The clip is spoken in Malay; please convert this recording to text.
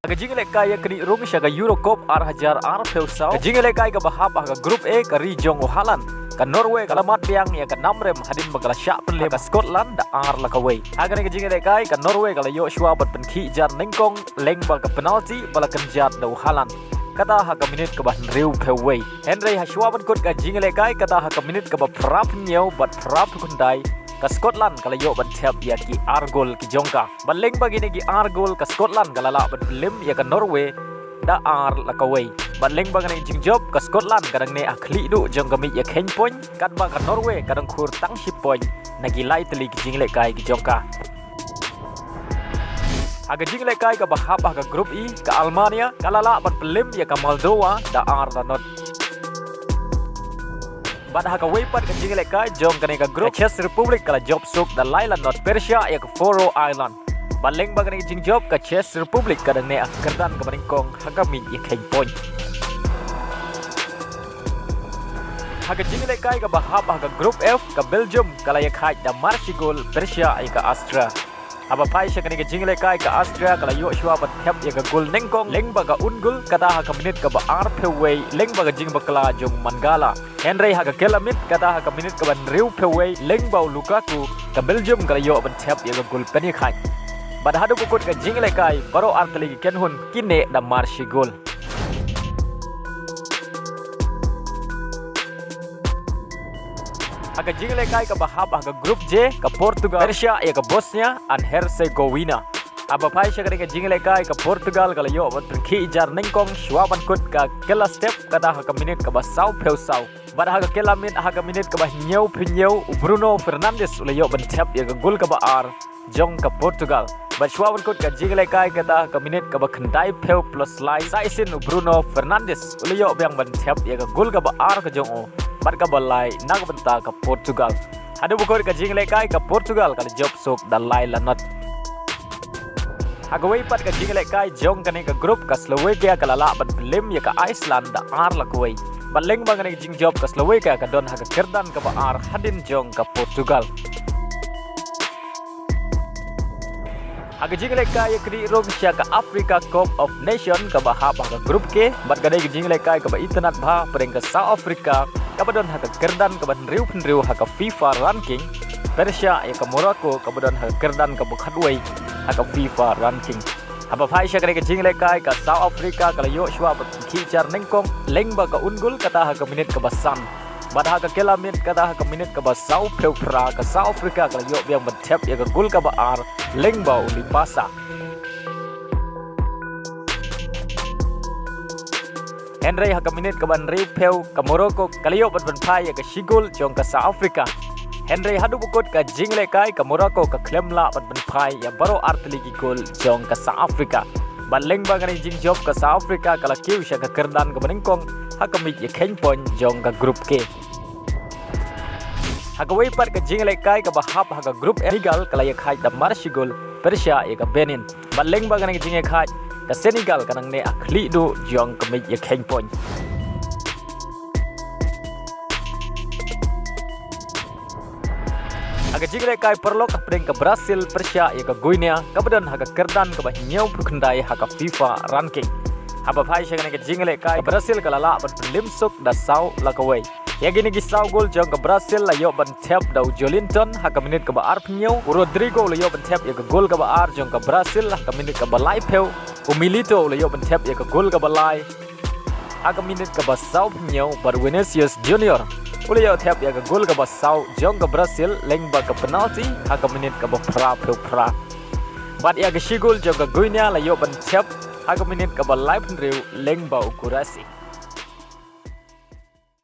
Kajing lekai kini rung syaga Eurocop Hajar Felsau. Kajing lekai ke bahap aga Grup A ke Rijong Holland. Ke Norway ke Lamat Biang ya ke Namrem hadin bagala syak penlem ke Scotland da lakaway. Agane kajing lekai ke Norway ke Joshua bat penki jar ningkong leng ba ke penalti bala kenjat da Holland. Kata ha ke minit ke bah riu peway. Henry Hashua bat kut kajing lekai kata ha ke minit ke bah prap nyau bat prap kundai. Ke Scotland kalau yo bantep ya ki Argol ki jongka baleng bagi ni ki Argol ke Scotland kalau la lim ya ke Norway da lakaway baleng bagi ni jingjob ke Scotland kadang ne akhli du jong kami ya ken point kat ba ke Norway kadang khur tang ship point nagi lai teli ki jingle kai ki jongka aga jingle kai ke bahap ke Grup E ke Almania kalau la lim ya ke Moldova da not Bad haka waypat ke jingle kai jong kane ka Grup Czech Republic kala job suk da Lailand not Persia ya ke Faroe Island. Baleng bagane jing job ke Czech Republic kada ne akerdan ke maningkong haka mi ya ken point. Haka jingle kai ka bahap haka Grup F ke Belgium kala ya khai da Marsigol Persia ya ke Austria. Aba pai sya kane ke jingle kai ke Austria kala Joshua bat thep ya ke gol ningkong leng baga ungul kata haka minit ke ba Arpeway leng baga jing bakla jong Mangala. Henry haga kelamit kata haga minit ke ban riu peway leng bau Lukaku ke Belgium kala yo ban tap ya gol peni khai bad hadu bukut ke jingle kai baro artli ken hun kine da marshi gol haga jingle kai ke bahap haga Grup J ke Portugal Persia ya ke Bosnia and Herzegovina aba pai syakari ke jingle kai ke Portugal kala yo ban pergi jar ningkong shwaban kut ke kela step kata haga minit ke basau peusau Pada haga kelamit haga minit ke bah nyau penyau Bruno Fernandes ulayo bentep ya ke gol ke bah jong ke Portugal. Bashwa kut ke jingle kai kata ke minit ke bah kendai peu plus lai saisin Bruno Fernandes ulayo yang bentep ya ke gol ke bah ke jong o. Bad ke balai nak benta ke Portugal. Ada bukut ke jingle kai ke Portugal kali job sok dan lai lanot. Haga waypat ke jingle kai jong kane ke Grup ke Slovakia kalala ban pelim ya ke Iceland da lakway. Baleng bangane jing job ke Slovakia ke don haga kerdan ke baar hadin jong ke Portugal. Haga jingle kai kri rong sya ke Africa Cup of Nation ke bahap haga Grup K bat gadai ke jingle kai ke ba internet bah pereng ke South Africa ke don haga kerdan ke ban riu haga FIFA ranking Persia ya ke Morocco ke don haga kerdan ke Bukhadway haga FIFA ranking. Apa pai syakare ke jingle kai ke South Africa kala Joshua berkicar nengkong leng ba ke ungul kata haga minit ke basan. Bad haga kelamit kata haga minit ke basau peupra ke South Africa kala yo yang bentep ya ke gol ke baar leng ba uli pasa. Henry haga minit ke ban riu peu ke Morocco kala yo benpai ya ke Shigul jong ke South Africa. Henry hadu bukut ke jingle kai ke Morocco ke Klemla bat benpai ya baru artli ki gol jong ke South Africa. Baleng bangani jing job ke South Africa kala kiu sya ke kerdan ke beningkong hakamit ya ken point jong ke Grup K. Haga waypat ke jingle kai ke bahap haga Grup Senegal kala ya khai da Marsigol Persia ya ke Benin. Baleng bangani jingle khai ke Senegal kanang ne akhli du jong ke mit ya ken point. Haga jingle kai perlok apreng ke Brazil Persia ya ke Guinea kemudian haga kerdan ke bah nyau kendai haga FIFA ranking. Haba pai syakane ke jingle kai Brazil kalala ban limsuk da sau lakaway. Ya gini gisau gol jong ke Brazil la yo ban tap da Jolinton haga minit ke baar penyau Rodrigo la yo ban tap ya ke gol ke baar jong ke Brazil haga minit ke balai peu Milito la yo ban tap ya ke gol ke balai haga minit ke basau penyau bar Vinicius Junior Uli yo tap ya ke gol ke basau jong ke Brazil leng ba ke penalti haga minit ke pra pra. Bad ya ke Shigul jong ke Guinea la yo ban tap haga minit ke balai penriu leng ba ukurasi.